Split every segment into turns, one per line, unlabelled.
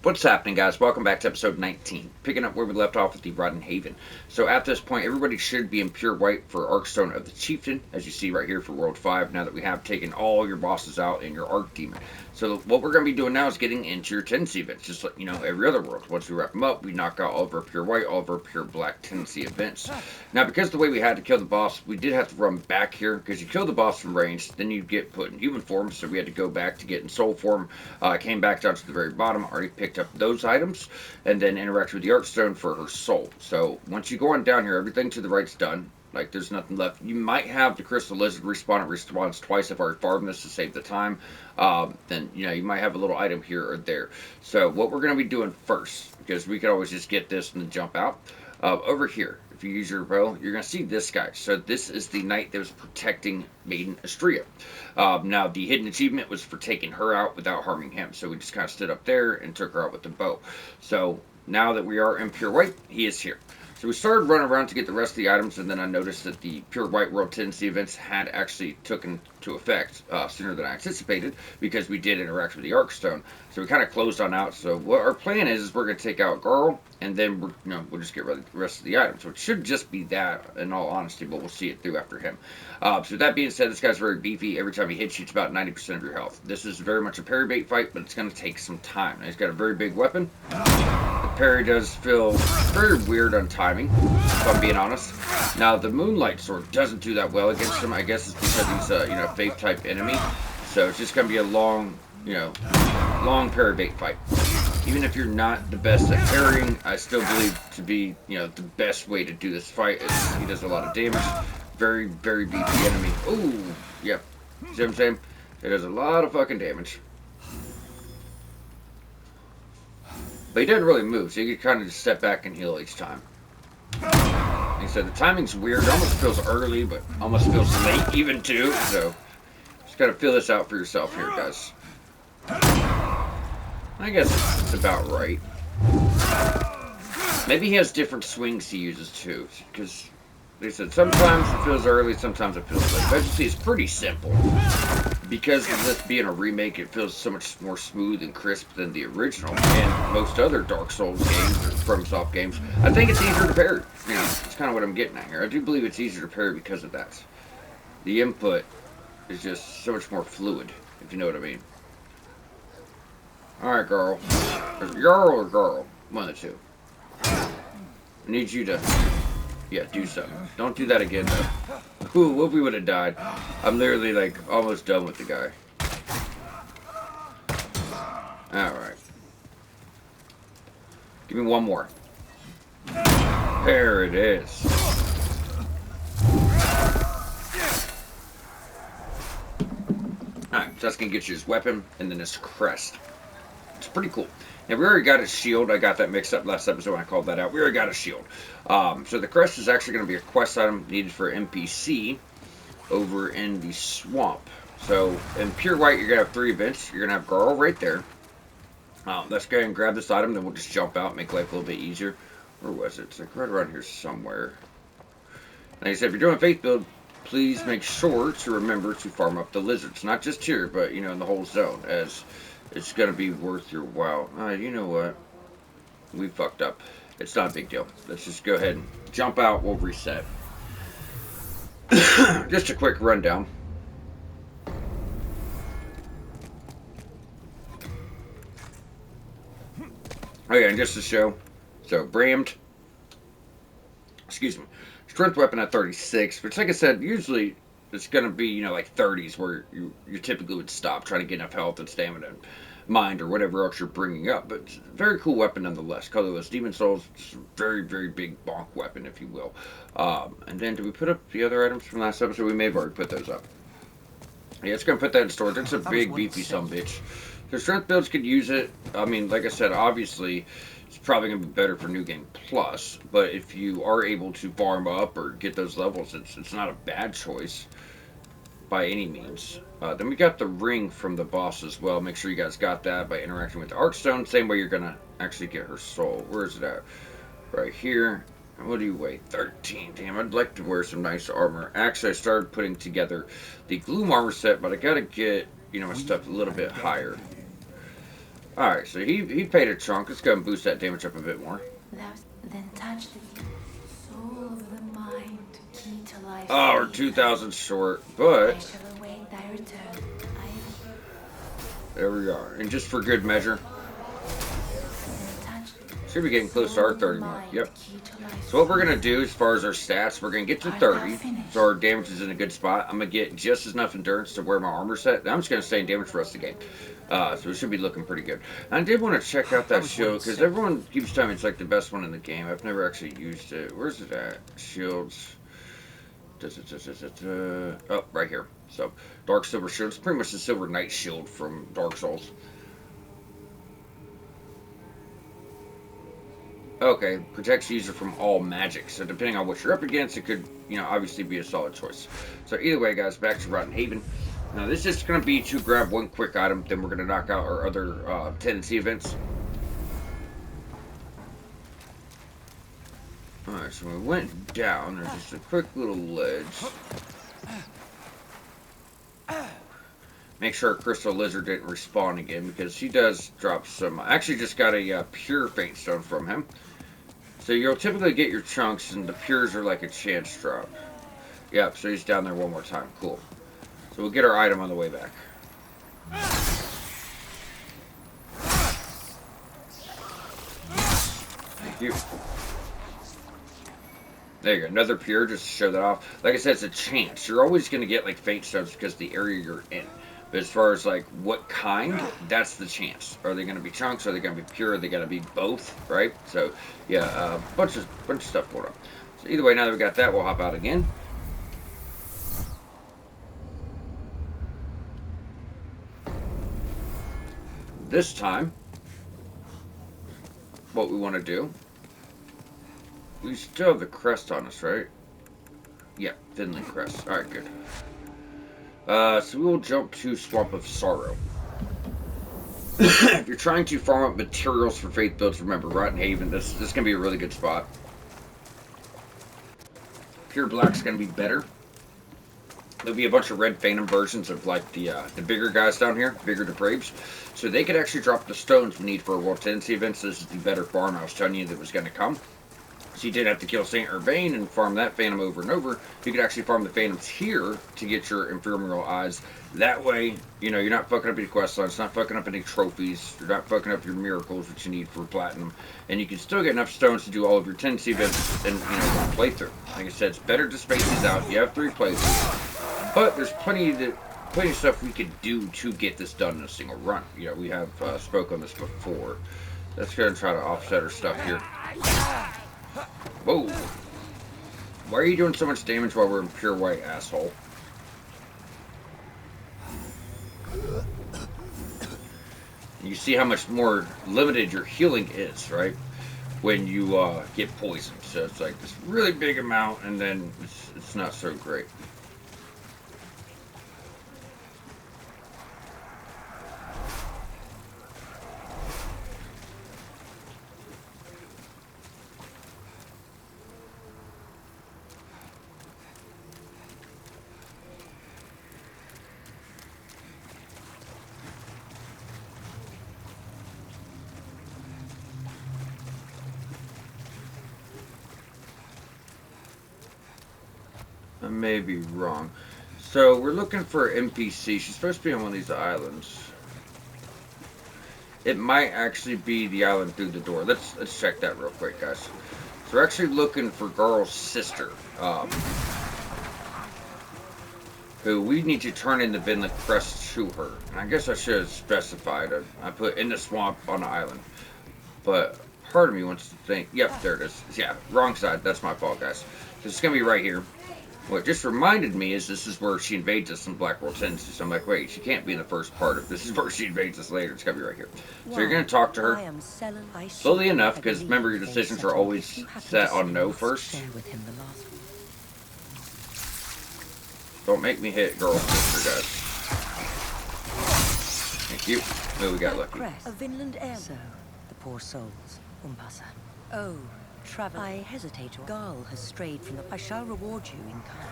What's happening, guys? Welcome back to episode 19, picking up where we left off with the Rotten Haven. So at this point, everybody should be in pure white for Arkstone of the Chieftain, as you see right here for World 5, now that we have taken all your bosses out in your Arc Demon. So what we're going to be doing now is getting into your tendency events, just like, every other world. Once we wrap them up, we knock out all of our pure white, all of our pure black tendency events. Now, because the way we had to kill the boss, we did have to run back here, because you kill the boss from range, then you get put in human form, so we had to go back to get in soul form. Came back down to the very bottom, already picked up those items, and then interact with the Archstone for her soul. So once you go on down here, everything to the right's done. Like, there's nothing left. You might have the Crystal Lizard respawn. It respawns twice if I farm this to save the time. Then, you might have a little item here or there. So what we're going to be doing first, because we could always just get this and then jump out, over here, if you use your bow, you're going to see this guy. So this is the knight that was protecting Maiden Astrea. Now, the hidden achievement was for taking her out without harming him. So we just kind of stood up there and took her out with the bow. So now that we are in pure white, he is here. So we started running around to get the rest of the items, and then I noticed that the Pure White World Tendency events had actually taken to effect sooner than I anticipated, because we did interact with the Arkstone. So we kind of closed on out. So what our plan is we're going to take out Garl, and then we'll just get rid of the rest of the items. So it should just be that, in all honesty, but we'll see it through after him. So that being said, this guy's very beefy. Every time he hits you, it's about 90% of your health. This is very much a parry bait fight, but it's going to take some time. Now, he's got a very big weapon. The parry does feel very weird on timing, if I'm being honest. Now, the Moonlight Sword doesn't do that well against him. I guess it's because he's a faith-type enemy. So it's just going to be a long parry bait fight. Even if you're not the best at parrying, I still believe to be, the best way to do this fight is he does a lot of damage. Very, very beefy enemy. Ooh, yep. See what I'm saying? It does a lot of fucking damage. But he doesn't really move, so you can kind of just step back and heal each time. Like I said, the timing's weird. It almost feels early, but almost feels late even too. So just gotta feel this out for yourself here, guys. I guess it's about right. Maybe he has different swings he uses too, because they said sometimes it feels early, sometimes it feels late. But as you see, it's pretty simple. Because of this being a remake, it feels so much more smooth and crisp than the original and most other Dark Souls games or FromSoft games. I think it's easier to parry. That's kind of what I'm getting at here. I do believe it's easier to parry because of that. The input is just so much more fluid, if you know what I mean. Alright, girl. Girl or girl? One of the two. I need you to, do something. Don't do that again, though. Ooh, what if we would have died? I'm literally, almost done with the guy. Alright. Give me one more. There it is. Alright, so that's going to get you his weapon and then his crest. It's pretty cool. Now, we already got his shield. I got that mixed up last episode when I called that out. We already got a shield. So the crest is actually going to be a quest item needed for NPC over in the swamp. So in Pure White, you're going to have 3 events. You're going to have Garl right there. Let's go ahead and grab this item, then we'll just jump out and make life a little bit easier. Where was it? It's right around here somewhere. Like I said, if you're doing a faith build, please make sure to remember to farm up the lizards. Not just here, but, in the whole zone, as it's going to be worth your while. You know what? We fucked up. It's not a big deal. Let's just go ahead and jump out. We'll reset. Just a quick rundown. Okay, and just to show. So, Brammed. Excuse me. Strength weapon at 36. Which, like I said, usually it's going to be, like 30s where you typically would stop trying to get enough health and stamina and mind or whatever else you're bringing up. But it's a very cool weapon nonetheless. Colorless Demon Souls. Just a very, very big bonk weapon, if you will. And then, did we put up the other items from last episode? We may have already put those up. Yeah, it's going to put that in storage. It's a big, beefy sumbitch. So strength builds could use it. I mean, like I said, obviously, it's probably going to be better for New Game Plus. But if you are able to farm up or get those levels, it's not a bad choice by any means. Then we got the ring from the boss as well. Make sure you guys got that by interacting with the Arkstone. Same way you're going to actually get her soul. Where is it at? Right here. What do you weigh? 13. Damn, I'd like to wear some nice armor. Actually, I started putting together the Gloom armor set, but I got to get, my stuff a little bit higher. Alright, so he paid a chunk. Let's go and boost that damage up a bit more.
Then touch the soul of the mind, key to life.
Oh, we're 2,000 short, but
I shall await thy return.
there we are. And just for good measure,
Touch
should be getting close to our 30 mark. Yep. So what we're going to do as far as our stats, we're going to get to 30. So our damage is in a good spot. I'm going to get just enough endurance to wear my armor set. I'm just going to stay in damage for the rest of the game. So it should be looking pretty good. I did want to check out that shield, because everyone keeps telling me it's like the best one in the game. I've never actually used it. Where's it at? Shields. Oh, right here. So, Dark Silver Shield. It's pretty much the Silver Knight Shield from Dark Souls. Okay, protects user from all magic. So depending on what you're up against, it could, obviously be a solid choice. So either way, guys, back to Rotten Haven. Now, this is going to be to grab one quick item, then we're going to knock out our other tendency events. Alright, so we went down. There's just a quick little ledge. Make sure Crystal Lizard didn't respawn again, because he does drop some. I actually just got a pure Faint Stone from him. So you'll typically get your chunks, and the pures are like a chance drop. Yep, so he's down there one more time. Cool. So we'll get our item on the way back. Thank you. There you go. Another pure, just to show that off. Like I said, it's a chance. You're always going to get like Faint Stones because of the area you're in. But as far as like what kind, that's the chance. Are they going to be chunks? Are they going to be pure? Are they going to be both? Right? So yeah, bunch of stuff going on. So either way, now that we got that, we'll hop out again. This time, what we want to do, we still have the crest on us, right? Yeah, Finland crest. Alright, good. So we will jump to Swamp of Sorrow. If you're trying to farm up materials for faith builds, remember, Rotten Haven, this is going to be a really good spot. Pure Black's going to be better. There'll be a bunch of red Phantom versions of like the bigger guys down here, bigger Depraves. So they could actually drop the stones we need for a World Tendency event. So this is the better farm I was telling you that was going to come. So you did have to kill Saint Urbain and farm that Phantom over and over. You could actually farm the Phantoms here to get your Ephemeral Eyes. That way, you're not fucking up any quest lines, not fucking up any trophies, you're not fucking up your miracles, which you need for platinum. And you can still get enough stones to do all of your tendency events in one playthrough. Like I said, it's better to space these out. You have 3 playthroughs. But there's plenty of stuff we could do to get this done in a single run. We have spoke on this before. Let's go and try to offset our stuff here. Whoa. Why are you doing so much damage while we're in pure white, asshole? You see how much more limited your healing is, right? When you get poisoned. So it's like this really big amount, and then it's not so great. I may be wrong. So we're looking for an NPC. She's supposed to be on one of these islands. It might actually be the island through the door. Let's check that real quick, guys. So we're actually looking for Garl's sister, who we need to turn in the Vinland Crest to her. And I guess I should have specified. I put in the swamp on the island, but part of me wants to think. Yep, there it is. Yeah, wrong side. That's my fault, guys. So it's gonna be right here. What just reminded me is this is where she invades us in Black World Tendency. So I'm like, wait, she can't be in the first part of this. Is where she invades us later. It's gotta be right here. So you're gonna talk to her slowly enough, because remember your decisions are always set on no first. Don't make me hit Garl's sister, guys. Thank you. Oh, we got lucky.
A Vinland air. So, the poor souls, Umbasa. Oh, travel. I hesitate. Garl has strayed from the. I shall reward you in kind.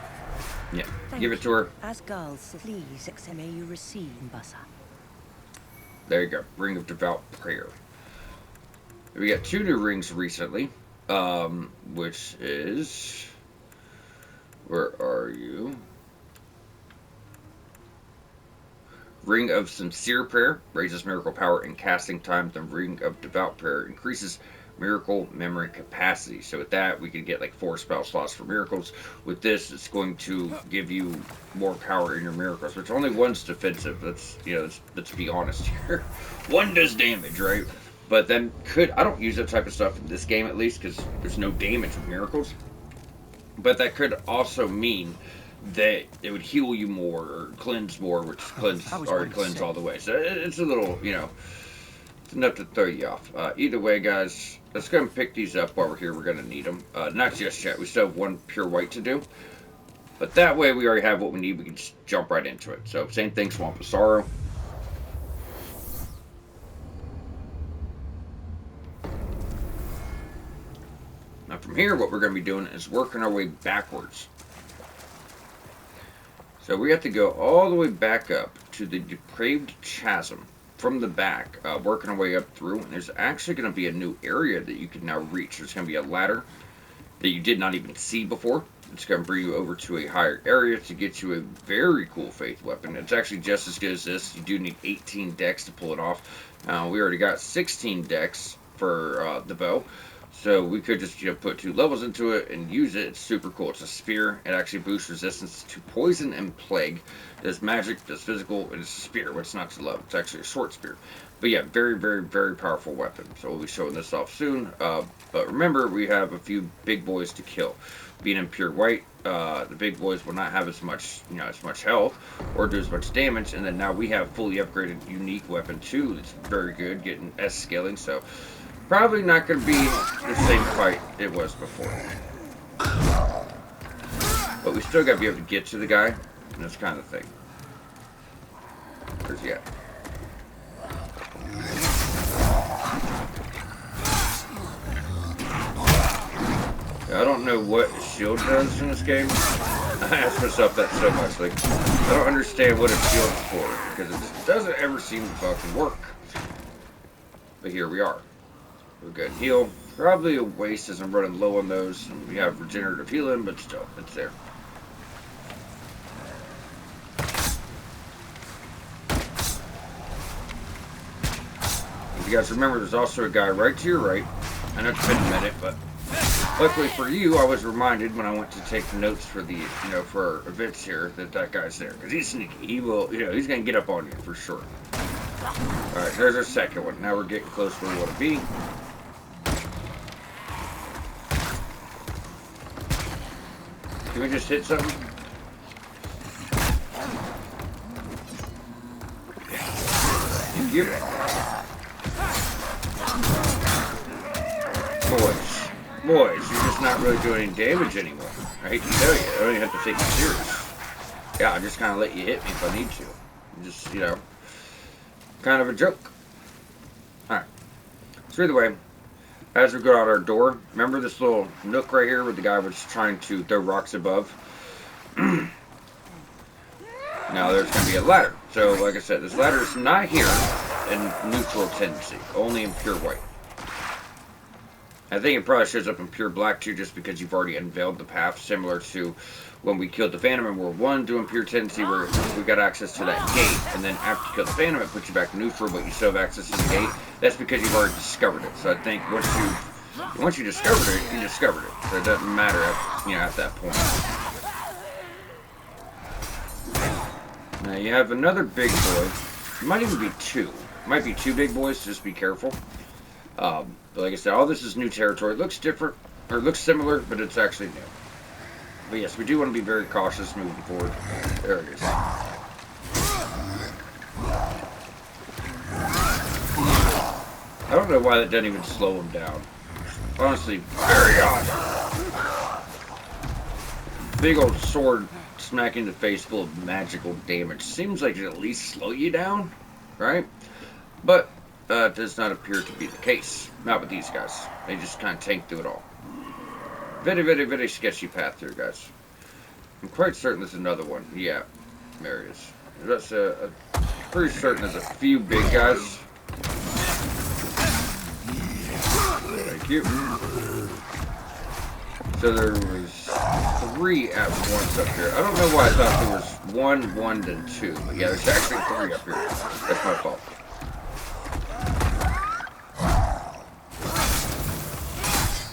Yeah, give it to her.
As Garl, please accept. May you receive Umbasa.
There you go. Ring of Devout Prayer. We got 2 new rings recently, which is... Where are you? Ring of Sincere Prayer raises miracle power and casting time. The Ring of Devout Prayer increases miracle memory capacity. So with that, we could get like 4 spell slots for miracles. With this, it's going to give you more power in your miracles, which only one's defensive. Let's be honest here. One does damage, right? But then I don't use that type of stuff in this game at least because there's no damage with miracles. But that could also mean that it would heal you more or cleanse more, which already cleanse all the way. So it's a little, it's enough to throw you off. Either way, guys, let's go and pick these up while we're here. We're going to need them. Not just yet. We still have 1 pure white to do. But that way we already have what we need. We can just jump right into it. So same thing, Swamp of Sorrow. Now from here, what we're going to be doing is working our way backwards. So we have to go all the way back up to the Depraved Chasm from the back, working our way up through. And there's actually going to be a new area that you can now reach. There's going to be a ladder that you did not even see before. It's going to bring you over to a higher area to get you a very cool faith weapon. It's actually just as good as this. You do need 18 dex to pull it off. We already got 16 dex for the bow. So we could just put 2 levels into it and use it. It's super cool. It's a spear. It actually boosts resistance to poison and plague. It does magic, does physical, and it's a spear. What's not to love? It's actually a short spear. But yeah, very, very, very powerful weapon. So we'll be showing this off soon. But remember, we have a few big boys to kill. Being in pure white, the big boys will not have as much health or do as much damage. And then now we have fully upgraded unique weapon 2. That's very good, getting S scaling. So probably not going to be the same fight it was before. But we still got to be able to get to the guy, and this kind of thing. Where's he at? I don't know what his shield does in this game. I ask myself that so much. Like, I don't understand what a shield's for, because it doesn't ever seem to fucking work. But here we are. We're good. Heal. Probably a waste as I'm running low on those. We have regenerative healing, but still, it's there. If you guys remember, there's also a guy right to your right. I know it's been a minute, but luckily for you, I was reminded when I went to take the notes for the, for our events here, that guy's there. Because he's sneaky. He will, he's going to get up on you for sure. Alright, there's our second one. Now we're getting close where we want to be. Can we just hit something? Thank you. Boys, you're just not really doing any damage anymore. I hate to tell you, I don't even have to take you serious. Yeah, I'll just kind of let you hit me if I need to. Just, kind of a joke. Alright. So either way, as we go out our door, remember this little nook right here where the guy was trying to throw rocks above? Now there's going to be a ladder. So, like I said, this ladder is not here in neutral tendency, only in pure white. I think it probably shows up in pure black too, just because you've already unveiled the path, similar to when we killed the Phantom in World 1 doing pure tendency, where we got access to that gate, and then after you kill the Phantom, it puts you back neutral, but you still have access to the gate. That's because you've already discovered it. So I think once you discovered it, you discovered it. So it doesn't matter at that point. Now you have another big boy. It might even be 2. It might be 2 big boys, so just be careful. But like I said, all this is new territory. It looks different, or it looks similar, but it's actually new. But yes, we do want to be very cautious moving forward. There it is. I don't know why that doesn't even slow him down. Honestly, very odd. Big old sword smacking in the face full of magical damage. Seems like it at least slow you down, right? But it does not appear to be the case. Not with these guys. They just kind of tank through it all. Very, very, very sketchy path here, guys. I'm quite certain there's another one. Yeah, there it is. That's Pretty certain there's a few big guys. Thank you. So there was 3 at once up here. I don't know why I thought there was 1, then 2. But yeah, there's actually 3 up here. That's my fault.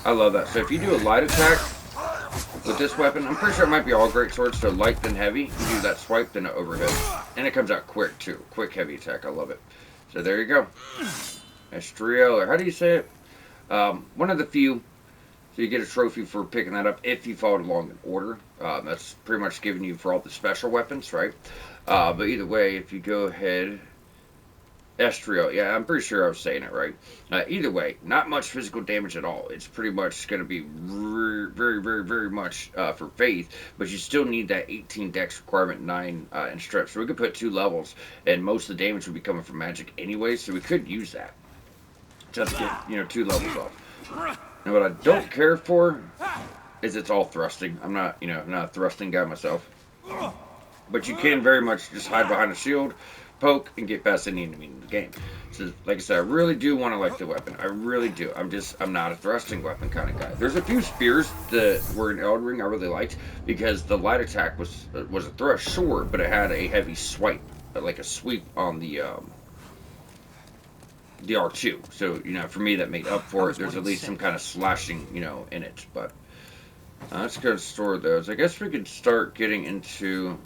I love that. So if you do a light attack with this weapon, I'm pretty sure it might be all great swords, so light then heavy. You do that swipe, then it overhead. And it comes out quick too. Quick heavy attack. I love it. So there you go. Estriel, or how do you say it? One of the few. So you get a trophy for picking that up if you followed along in order. That's pretty much given you for all the special weapons, right? But either way, if you go ahead... Estriel, yeah, I'm pretty sure I was saying it right. Either way, not much physical damage at all. It's pretty much going to be very much for faith, but you still need that 18 dex requirement, 9 in strength. So we could put 2 levels, and most of the damage would be coming from magic anyway, so we could use that. Just get, 2 levels off. Now what I don't care for is it's all thrusting. I'm not, not a thrusting guy myself. But you can very much just hide behind a shield, poke, and get past any enemy in the game. So, like I said, I really do want to like the weapon. I really do. I'm not a thrusting weapon kind of guy. There's a few spears that were in Elden Ring I really liked because the light attack was a thrust, sure, but it had a heavy swipe, like a sweep on the R2. So, for me that made up for it. There's at least some kind of slashing, in it. But let's go store those. I guess we could start getting into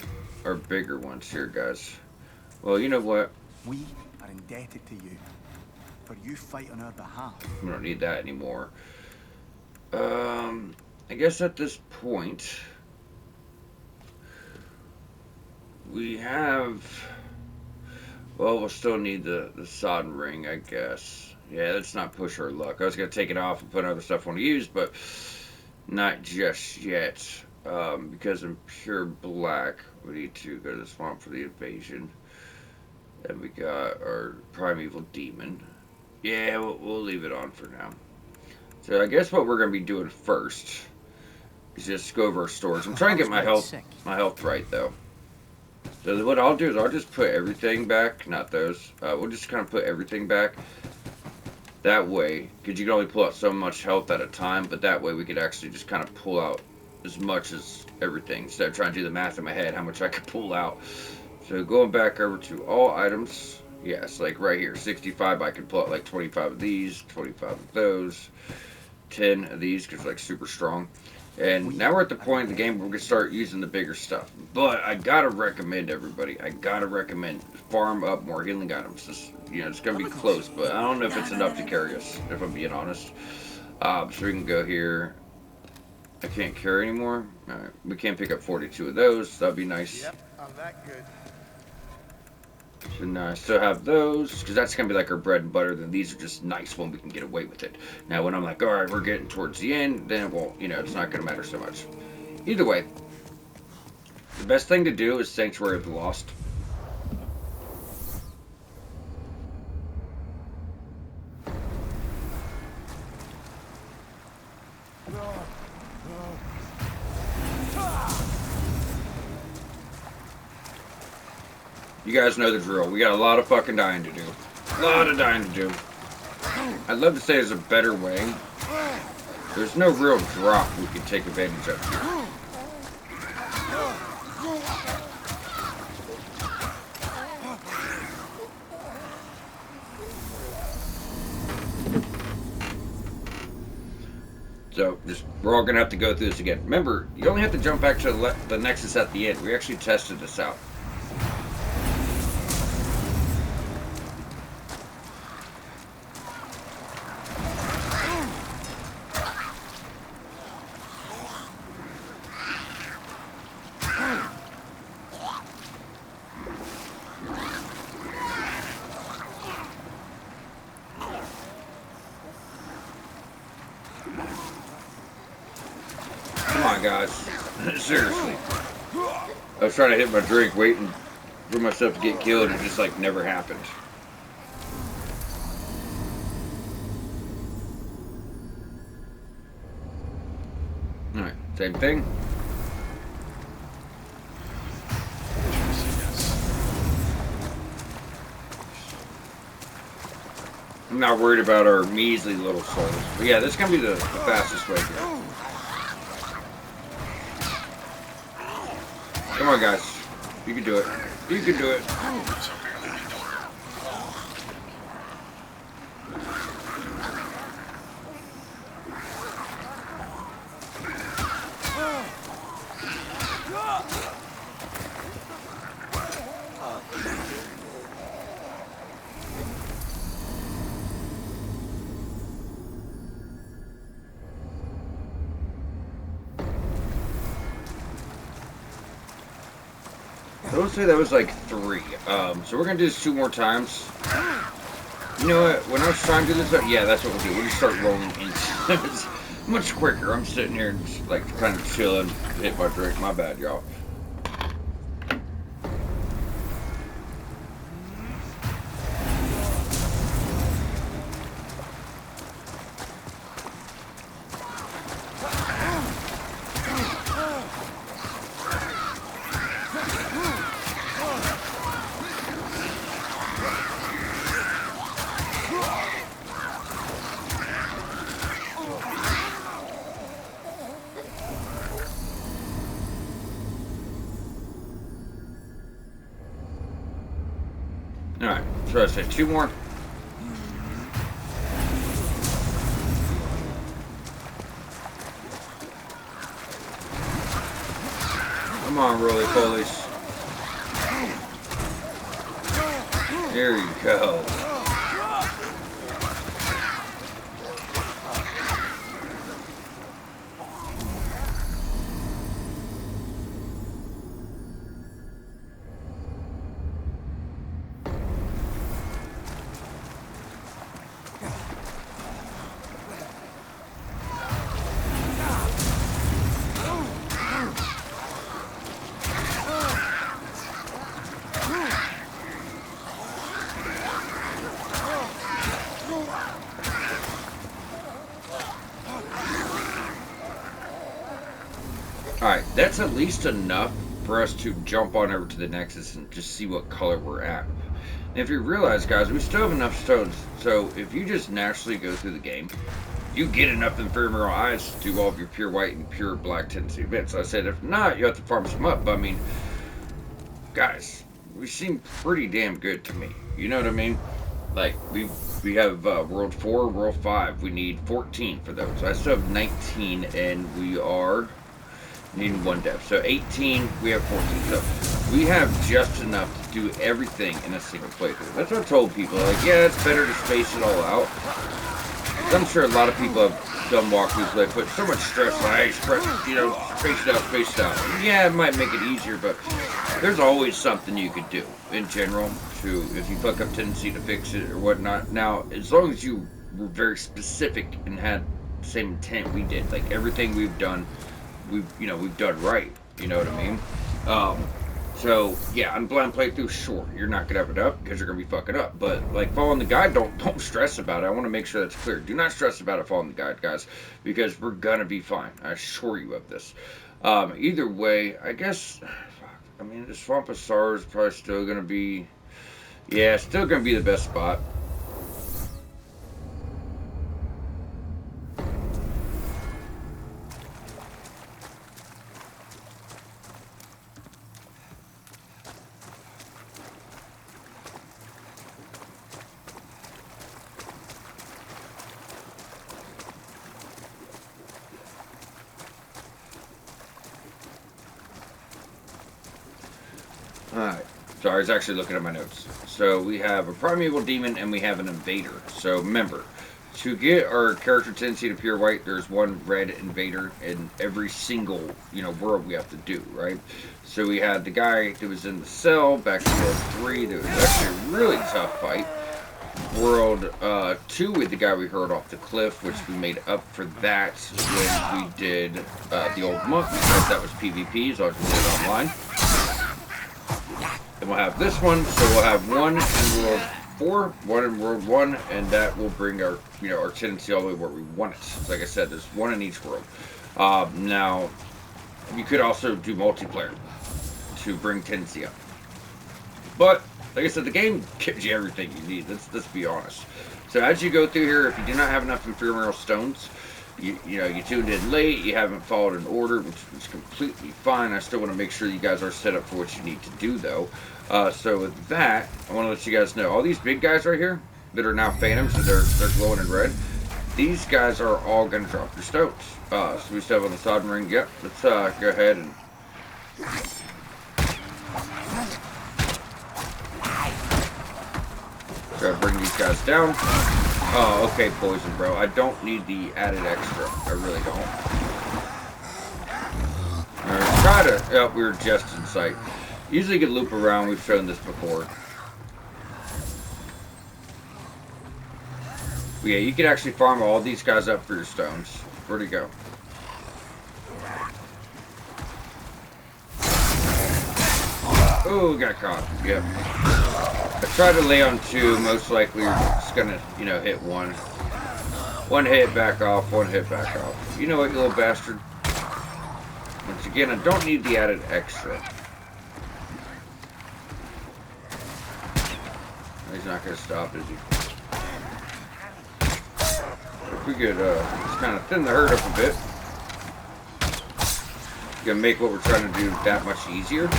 our bigger ones here, guys. Well, you know what?
We are indebted to you, for you fight on our behalf.
We don't need that anymore. I guess at this point, we have... Well, we'll still need the sod ring, I guess. Yeah, let's not push our luck. I was going to take it off and put other stuff I want to use, but not just yet. Because I'm pure black, we need to go to the swamp for the invasion. And we got our primeval demon. Yeah, we'll leave it on for now. So I guess what we're going to be doing first is just go over our stores. I'm trying to get my health right, though. So what I'll do is I'll just put everything back. Not those. We'll just kind of put everything back. That way, because you can only pull out so much health at a time, but that way we could actually just kind of pull out as much as everything. Instead of trying to do the math in my head, how much I could pull out. So going back over to all items, yes, like right here, 65, I can pull out like 25 of these, 25 of those, 10 of these, because like super strong. And now we're at the point in the game where we're going to start using the bigger stuff. But I got to recommend everybody, farm up more healing items. It's going to be close, but I don't know if it's enough to carry us, if I'm being honest. So we can go here. I can't carry anymore. Alright, we can pick up 42 of those. That'd be nice.
Yep, I'm that good.
So now I still have those, because that's going to be like our bread and butter. Then these are just nice when we can get away with it. Now when I'm like, alright, we're getting towards the end, then it won't, it's not going to matter so much. Either way, the best thing to do is Sanctuary of the Lost. You guys know the drill. We got a lot of fucking dying to do. A lot of dying to do. I'd love to say there's a better way. There's no real drop we can take advantage of here. So, we're all going to have to go through this again. Remember, you only have to jump back to the Nexus at the end. We actually tested this out. Come on, guys. Seriously. I was trying to hit my drink, waiting for myself to get killed, and it just, like, never happened. Alright, same thing. I'm not worried about our measly little souls. But yeah, this is going to be the fastest way here. Come on, guys. You can do it. You can do it. I would say that was like 3. So we're gonna do this 2 more times. You know what? When I was trying to do this, yeah, that's what we'll do. We'll just start rolling into it's much quicker. I'm sitting here and just like kind of chilling, hit my drink. My bad, y'all. Alright, so I said 2 more. Come on, roly-polies. There you go. Alright, that's at least enough for us to jump on over to the Nexus and just see what color we're at. And if you realize, guys, we still have enough stones, so if you just naturally go through the game, you get enough ephemeral eyes to do all of your pure white and pure black tendency events. I said if not, you have to farm some up, but I mean, guys, we seem pretty damn good to me. You know what I mean? Like, we have World 4, World 5, we need 14 for those. I still have 19, and we are needing 1 dev. So 18, we have 14. So we have just enough to do everything in a single playthrough. That's what I told people. Like, yeah, it's better to space it all out. I'm sure a lot of people have done walkthroughs where they put so much stress on, hey, you know, space it out, space it out. Yeah, it might make it easier, but there's always something you could do in general to, if you fuck up tendency, to fix it or whatnot. Now, as long as you were very specific and had the same intent we did, like everything we've done, we've done right. You know what I mean? So yeah, on blind playthrough, sure, you're not gonna have it up because you're gonna be fucking up. But like following the guide, don't stress about it. I want to make sure that's clear. Do not stress about it following the guide, guys, because we're gonna be fine. I assure you of this. Either way, I guess. I mean, the Swamp of Sorrow is probably still gonna be, yeah, still gonna be the best spot. Alright, sorry, I was actually looking at my notes. So we have a primeval demon and we have an invader. So remember, to get our character tendency to pure white, there's 1 red invader in every single, world we have to do, right? So we had the guy that was in the cell back in World 3. That was actually a really tough fight. World 2 with the guy we heard off the cliff, which we made up for that when we did the old monk, because that was PvP, so I just did it online. And we'll have this one, so we'll have 1 in World 4, 1 in World 1, and that will bring our, our tendency all the way where we want it. So like I said, there's 1 in each world. Now, you could also do multiplayer to bring tendency up. But, like I said, the game gives you everything you need. Let's be honest. So as you go through here, if you do not have enough ephemeral stones, you tuned in late, you haven't followed an order, which is completely fine. I still want to make sure you guys are set up for what you need to do, though. So with that, I want to let you guys know, all these big guys right here that are now phantoms, and they're glowing in red, these guys are all going to drop your stones. So we still have on the soldering ring. Yep, let's go ahead and... Gotta bring these guys down. Oh, okay, poison, bro. I don't need the added extra. I really don't. Try to... Oh, we were just in sight. Usually you can loop around. We've shown this before. But yeah, you can actually farm all these guys up for your stones. Where'd he go? Oh, got caught. Yep. I tried to lay on two. Most likely you're just gonna, hit one. One hit, back off. One hit, back off. You know what, you little bastard? Once again, I don't need the added extra. He's not gonna stop, is he? If we could just kind of thin the herd up a bit, gonna make what we're trying to do that much easier.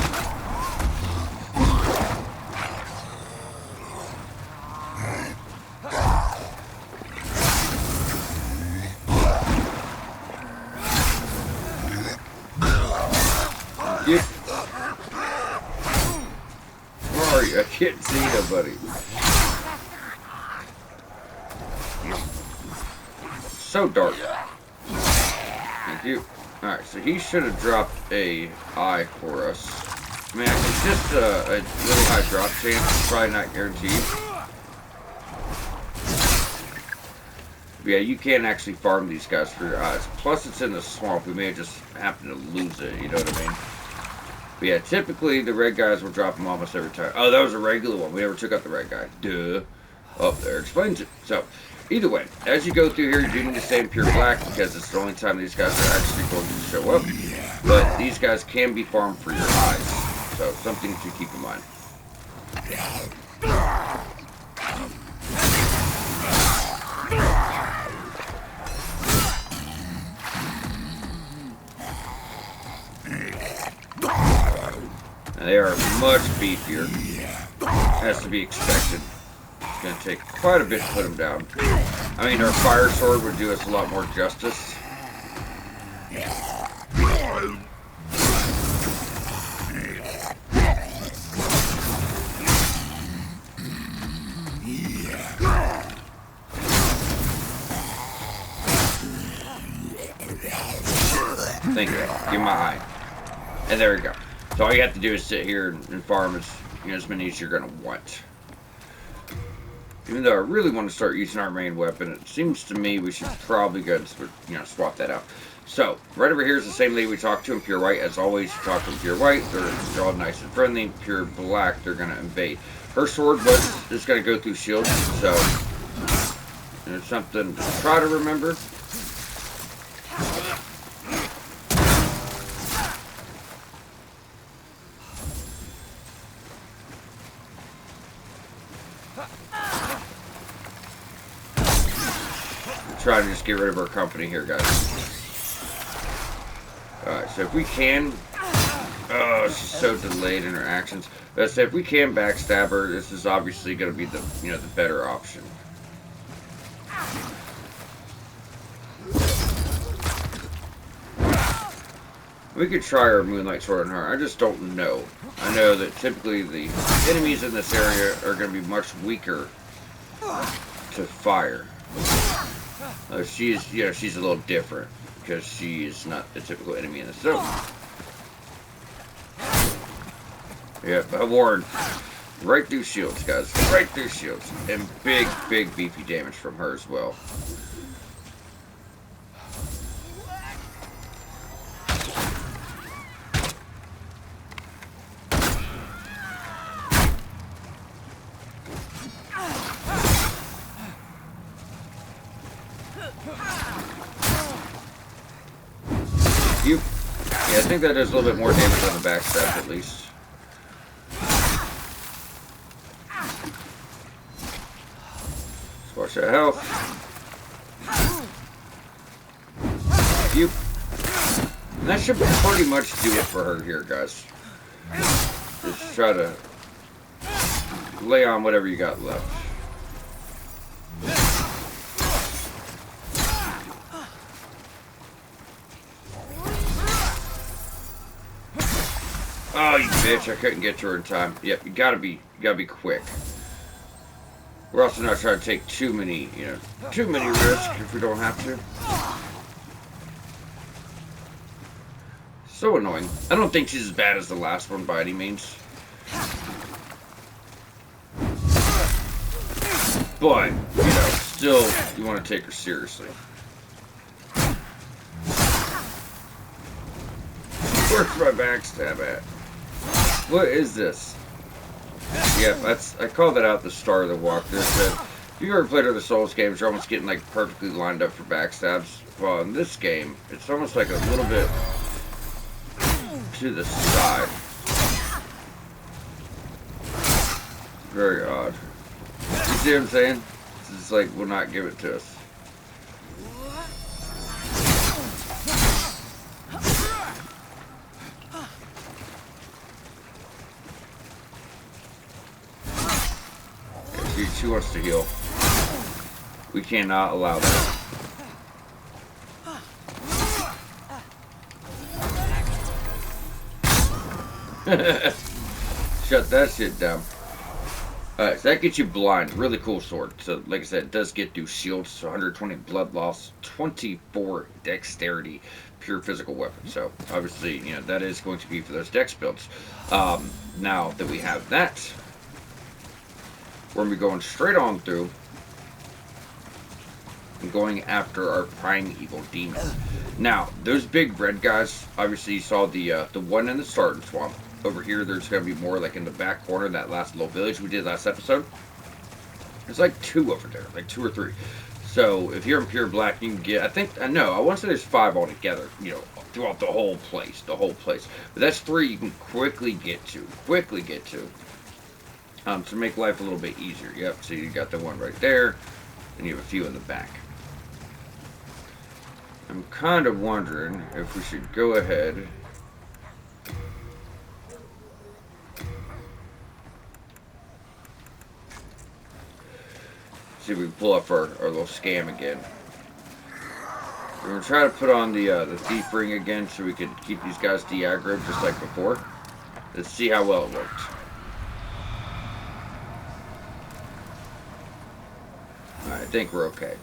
Yep. Where are you? I can't see nobody. So dark. Thank you. Alright, so he should have dropped a eye for us. Man, it's just a little high drop chance. It's probably not guaranteed. But yeah, you can actually farm these guys for your eyes. Plus, it's in the swamp. We may just happen to lose it, you know what I mean? But yeah, typically the red guys will drop them almost every time. Oh, that was a regular one. We never took out the red guy. Duh. Oh, there explains it. So, either way, as you go through here, you do need to stay in pure black because it's the only time these guys are actually going to show up. But these guys can be farmed for your eyes. So, something to keep in mind. Now, they are much beefier. Has to be expected. It's going to take quite a bit to put them down. I mean, our fire sword would do us a lot more justice. Thank you. Give my eye. And there we go. So all you have to do is sit here and farm as many as you're going to want. Even though I really want to start using our main weapon, it seems to me we should probably go and swap that out. So, right over here is the same lady we talked to in pure white. As always, you talk to in pure white, they're all nice and friendly. Pure black, they're going to invade. Her sword was just going to go through shields, so it's something to try to remember. Try to just get rid of our company here, guys. Alright, so if we can... Oh, she's so delayed in her actions. But so if we can backstab her, this is obviously going to be the, the better option. We could try our Moonlight Sword on her. I just don't know. I know that typically the enemies in this area are going to be much weaker to fire. She's a little different because she is not the typical enemy in the zone. Yeah, I warned. Right through shields, guys. Right through shields. And big, big beefy damage from her as well. Yeah, I think that does a little bit more damage on the backstab at least. Let's watch Extra health. You. And that should pretty much do it for her here, guys. Just try to lay on whatever you got left. Oh, you bitch! I couldn't get to her in time. Yep, you gotta be quick. We're also not trying to take too many risks if we don't have to. So annoying. I don't think she's as bad as the last one by any means. But, still, you want to take her seriously. Where's my backstab at? What is this? Yeah, I called that out at the start of the walkthrough. Said, if you ever played other Souls games, you're almost getting like perfectly lined up for backstabs. Well, in this game, it's almost like a little bit to the side. Very odd. You see what I'm saying? It's just like, will not give it to us. She wants to heal. We cannot allow that. Shut that shit down. Alright, so that gets you blind. Really cool sword. So, like I said, it does get through shields. So 120 blood loss, 24 dexterity, pure physical weapon. So, obviously, that is going to be for those dex builds. Now that we have that, we're going to be going straight on through and going after our primeval demon. Now, those big red guys, obviously you saw the one in the starting swamp. Over here, there's going to be more like in the back corner, that last little village we did last episode. There's like 2 over there, like 2 or 3. So, if you're in pure black, you can get, I want to say there's 5 altogether, throughout the whole place. But that's 3 you can quickly get to. To make life a little bit easier. Yep, so you got the one right there, and you have a few in the back. I'm kind of wondering if we should go ahead see if we can pull up our little scam again. We're going to try to put on the thief ring again so we can keep these guys de-aggroed just like before. Let's see how well it worked. Alright, I think we're okay.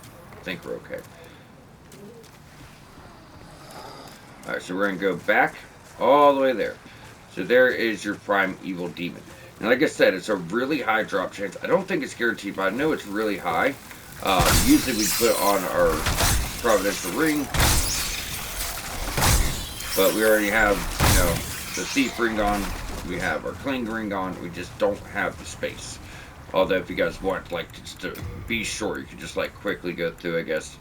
Alright, so we're going to go back all the way there. So there is your primeval demon. And like I said, it's a really high drop chance. I don't think it's guaranteed, but I know it's really high. Usually we put on our providential ring. But we already have, the thief ring on. We have our cling ring on. We just don't have the space. Although if you guys want, just to be sure, you can just, quickly go through, I guess.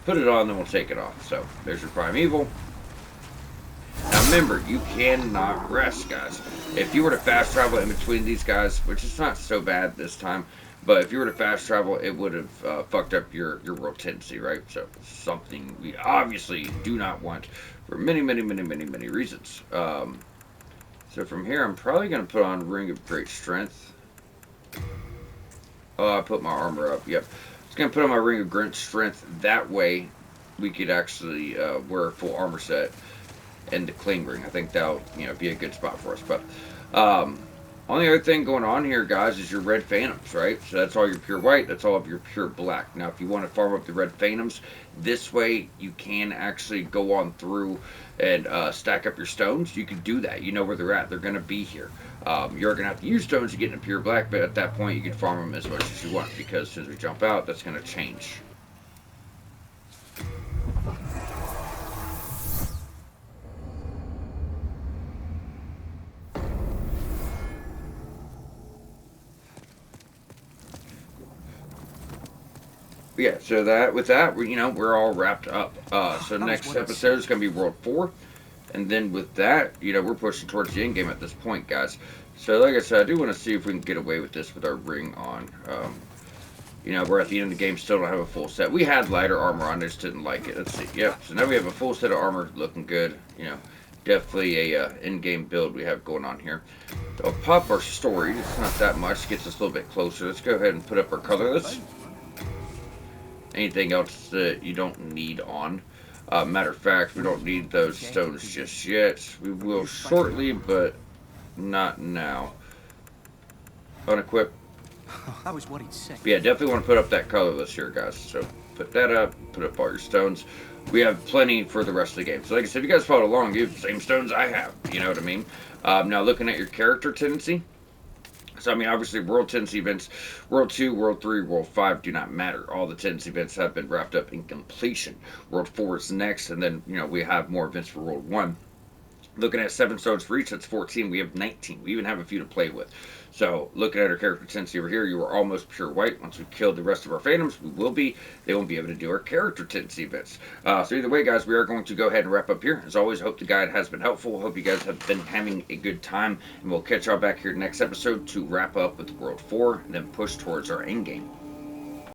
Put it on, then we'll take it off. So, there's your primeval. Now remember, you cannot rest, guys. If you were to fast travel in between these guys, which is not so bad this time, but if you were to fast travel, it would have fucked up your world tendency, right? So, something we obviously do not want for many reasons. So from here, I'm probably going to put on Ring of Great Strength. Oh, I put my armor up. Yep. Just going to put on my Ring of Great Strength. That way, we could actually wear a full armor set and the cling ring. I think that'll be a good spot for us. But only other thing going on here, guys, is your red phantoms, right? So that's all your pure white. That's all of your pure black. Now, if you want to farm up the red phantoms, this way you can actually go on through and stack up your stones. You can do that. You know where they're at. They're going to be here. You're going to have to use stones to get into pure black, but at that point you can farm them as much as you want, because as soon as we jump out, that's going to change. Yeah, so we're all wrapped up. So next episode is going to be World 4. And then with that, we're pushing towards the end game at this point, guys. So like I said, I do want to see if we can get away with this with our ring on. You know, we're at the end of the game, still don't have a full set. We had lighter armor on, I just didn't like it. Let's see. Yep, so now we have a full set of armor, looking good. You know, definitely a in-game build we have going on here. So I'll pop our story. It's not that much. Gets us a little bit closer. Let's go ahead and put up our colorless. Anything else that you don't need on. Matter of fact, we don't need those stones just yet. We will shortly, but not now. Unequip.
I was worried sick.
But yeah, definitely want to put up that colorless here, guys. So put that up, put up all your stones. We have plenty for the rest of the game. So like I said, if you guys followed along, you have the same stones I have. You know what I mean? Now looking at your character tendency. So, I mean, obviously, World Tendency events, World 2, World 3, World 5 do not matter. All the Tendency events have been wrapped up in completion. World 4 is next, and then, you know, we have more events for World 1. Looking at 7 stones for each, that's 14. We have 19. We even have a few to play with. So, looking at our character tendency over here, you are almost pure white. Once we kill the rest of our phantoms, we will be. They won't be able to do our character tendency events. So, either way, guys, we are going to go ahead and wrap up here. As always, I hope the guide has been helpful. Hope you guys have been having a good time. And we'll catch y'all back here next episode to wrap up with World 4 and then push towards our end game.